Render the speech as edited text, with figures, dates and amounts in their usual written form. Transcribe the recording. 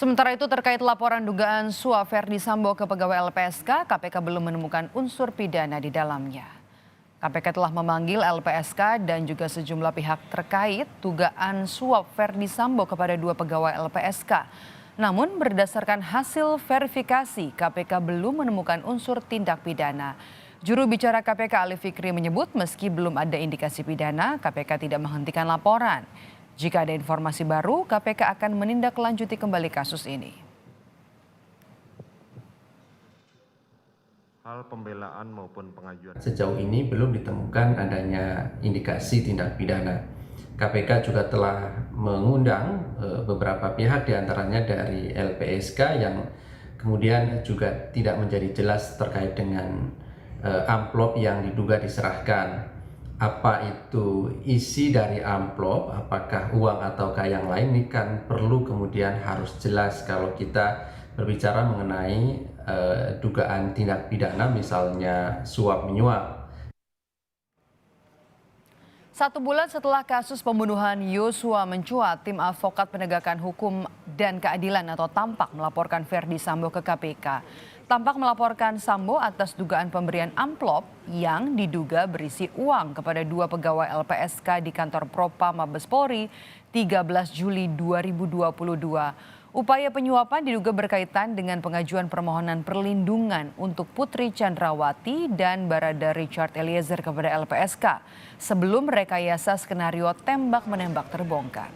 Sementara itu terkait laporan dugaan suap Verdi Sambo ke pegawai LPSK, KPK belum menemukan unsur pidana di dalamnya. KPK telah memanggil LPSK dan juga sejumlah pihak terkait dugaan suap Verdi Sambo kepada dua pegawai LPSK. Namun berdasarkan hasil verifikasi, KPK belum menemukan unsur tindak pidana. Juru bicara KPK Ali Fikri menyebut meski belum ada indikasi pidana, KPK tidak menghentikan laporan. Jika ada informasi baru, KPK akan menindaklanjuti kembali kasus ini. Hal pembelaan maupun pengajuan. Sejauh ini belum ditemukan adanya indikasi tindak pidana. KPK juga telah mengundang beberapa pihak diantaranya dari LPSK yang kemudian juga tidak menjadi jelas terkait dengan amplop yang diduga diserahkan. Apa itu isi dari amplop, apakah uang ataukah yang lain, ini kan perlu kemudian harus jelas kalau kita berbicara mengenai dugaan tindak pidana misalnya suap menyuap. 1 bulan setelah kasus pembunuhan Yosua mencuat, tim advokat penegakan hukum dan keadilan atau Tampak melaporkan Verdi Sambo ke KPK. Tampak melaporkan Sambo atas dugaan pemberian amplop yang diduga berisi uang kepada dua pegawai LPSK di kantor Propam Mabes Polri 13 Juli 2022. Upaya penyuapan diduga berkaitan dengan pengajuan permohonan perlindungan untuk Putri Chandrawati dan Barada Richard Eliezer kepada LPSK sebelum rekayasa skenario tembak-menembak terbongkar.